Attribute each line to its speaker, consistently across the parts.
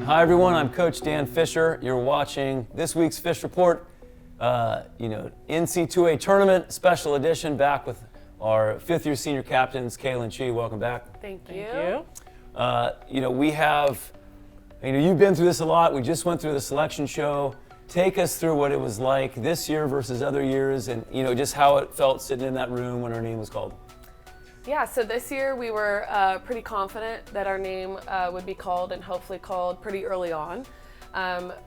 Speaker 1: Hi everyone, I'm Coach Dan Fisher. You're watching this week's Fish Report. NC2A tournament special edition, back with our fifth-year senior captains, Kayla and Ndee. Welcome back.
Speaker 2: Thank you.
Speaker 1: We have, you've been through this a lot. We just went through the selection show. Take us through what it was like this year versus other years, and just how it felt sitting in that room when our name was called.
Speaker 2: Yeah, so this year we were pretty confident that our name would be called, and hopefully called pretty early on.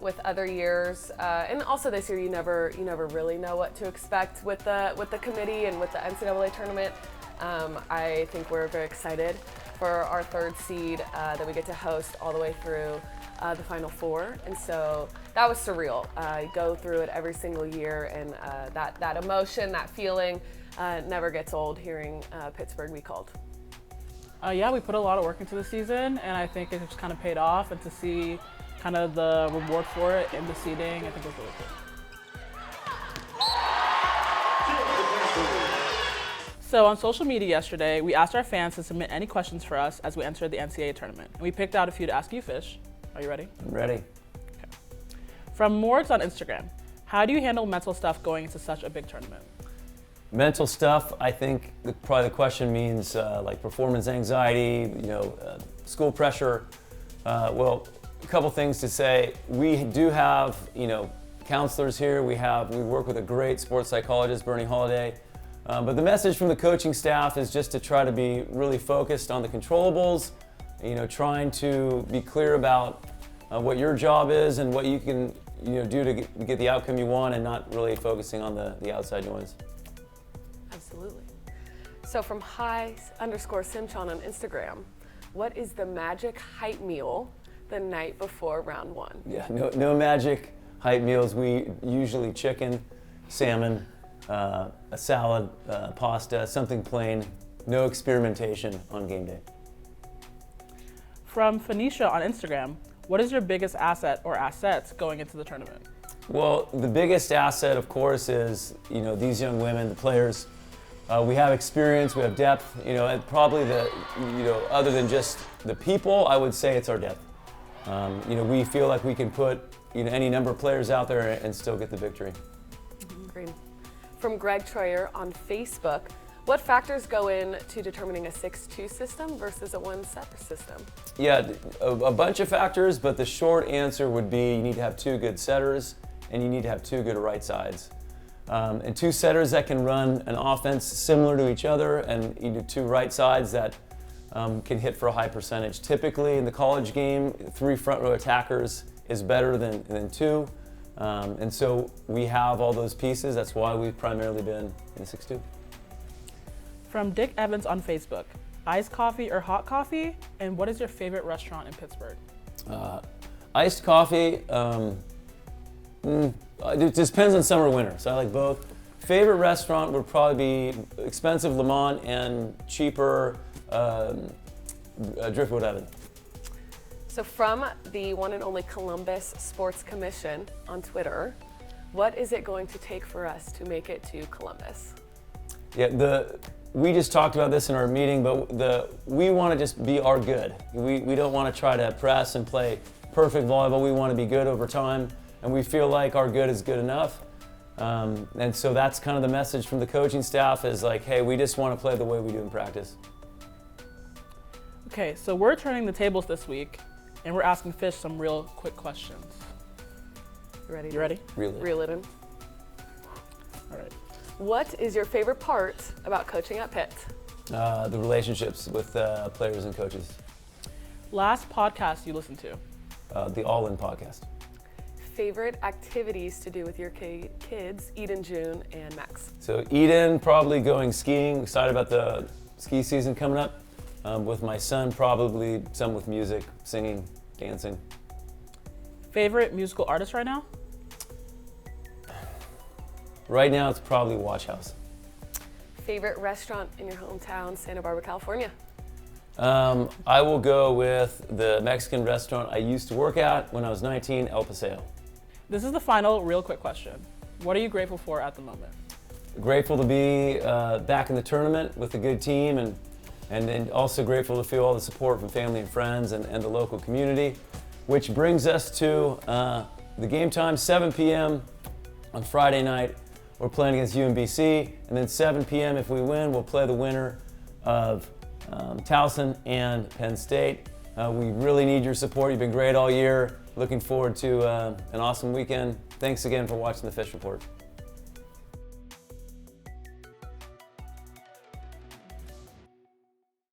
Speaker 2: With other years, and also this year, you never really know what to expect with the committee and with the NCAA tournament. I think we're very excited for our third seed that we get to host all the way through the Final Four, and so that was surreal. You go through it every single year, and that emotion, that feeling, never gets old. Hearing Pittsburgh be called.
Speaker 3: Yeah, we put a lot of work into the season, and I think it just kind of paid off. And to see kind of the reward for it in the seeding, I think it was really cool. So on social media yesterday, we asked our fans to submit any questions for us as we entered the NCAA tournament. And we picked out a few to ask you, Fish. Are you ready?
Speaker 1: I'm ready.
Speaker 3: Okay. From Morgs on Instagram, how do you handle mental stuff going into such a big tournament?
Speaker 1: Mental stuff, I think probably the question means like performance anxiety, school pressure. Well, a couple things to say. We do have, counselors here. We work with a great sports psychologist, Bernie Holiday. But the message from the coaching staff is just to try to be really focused on the controllables, trying to be clear about what your job is and what you can, do to get the outcome you want, and not really focusing on the outside noise.
Speaker 2: Absolutely. So from _Simchon on Instagram, what is the magic hype meal the night before round one?
Speaker 1: Yeah, no magic hype meals. We usually chicken, salmon, a salad, pasta, something plain. No experimentation on game day.
Speaker 3: From Phoenicia on Instagram, what is your biggest asset or assets going into the tournament?
Speaker 1: Well, the biggest asset, of course, is these young women, the players. We have experience, we have depth, and probably other than just the people, I would say it's our depth. We feel like we can put any number of players out there and still get the victory.
Speaker 2: Agreed. From Greg Troyer on Facebook, what factors go into determining a 6-2 system versus a 1-setter system? Yeah,
Speaker 1: a bunch of factors, but the short answer would be you need to have two good setters and you need to have two good right sides. And two setters that can run an offense similar to each other, and two right sides that can hit for a high percentage. Typically in the college game, 3 front row attackers is better than 2. And so we have all those pieces. That's why we've primarily been in the 6-2.
Speaker 3: From Dick Evans on Facebook, iced coffee or hot coffee? And what is your favorite restaurant in Pittsburgh?
Speaker 1: Iced coffee, it just depends on summer or winter, so I like both. Favorite restaurant would probably be expensive Lamont and cheaper Driftwood Oven.
Speaker 2: So from the one and only Columbus Sports Commission on Twitter, what is it going to take for us to make it to Columbus?
Speaker 1: Yeah, we just talked about this in our meeting, but we want to just be our good. We don't want to try to press and play perfect volleyball. We want to be good over time, and we feel like our good is good enough. And so that's kind of the message from the coaching staff is like, hey, we just want to play the way we do in practice.
Speaker 3: Okay, so we're turning the tables this week, and we're asking Fish some real quick questions.
Speaker 2: You ready?
Speaker 3: You ready?
Speaker 2: Reel it in.
Speaker 3: All right.
Speaker 2: What is your favorite part about coaching at Pitt?
Speaker 1: The relationships with players and coaches.
Speaker 3: Last podcast you listened to?
Speaker 1: The All In podcast.
Speaker 2: Favorite activities to do with your kids, Eden, June, and Max?
Speaker 1: So Eden, probably going skiing. Excited about the ski season coming up. With my son, probably some with music, singing, dancing.
Speaker 3: Favorite musical artist right now?
Speaker 1: Right now, it's probably Watch House.
Speaker 2: Favorite restaurant in your hometown, Santa Barbara, California?
Speaker 1: I will go with the Mexican restaurant I used to work at when I was 19, El Paseo.
Speaker 3: This is the final real quick question. What are you grateful for at the moment?
Speaker 1: Grateful to be back in the tournament with a good team, and also grateful to feel all the support from family and friends and the local community. which brings us to the game time, 7 p.m. on Friday night. We're playing against UMBC, and then 7 p.m. if we win, we'll play the winner of Towson and Penn State. We really need your support. You've been great all year. Looking forward to an awesome weekend. Thanks again for watching the Fish Report.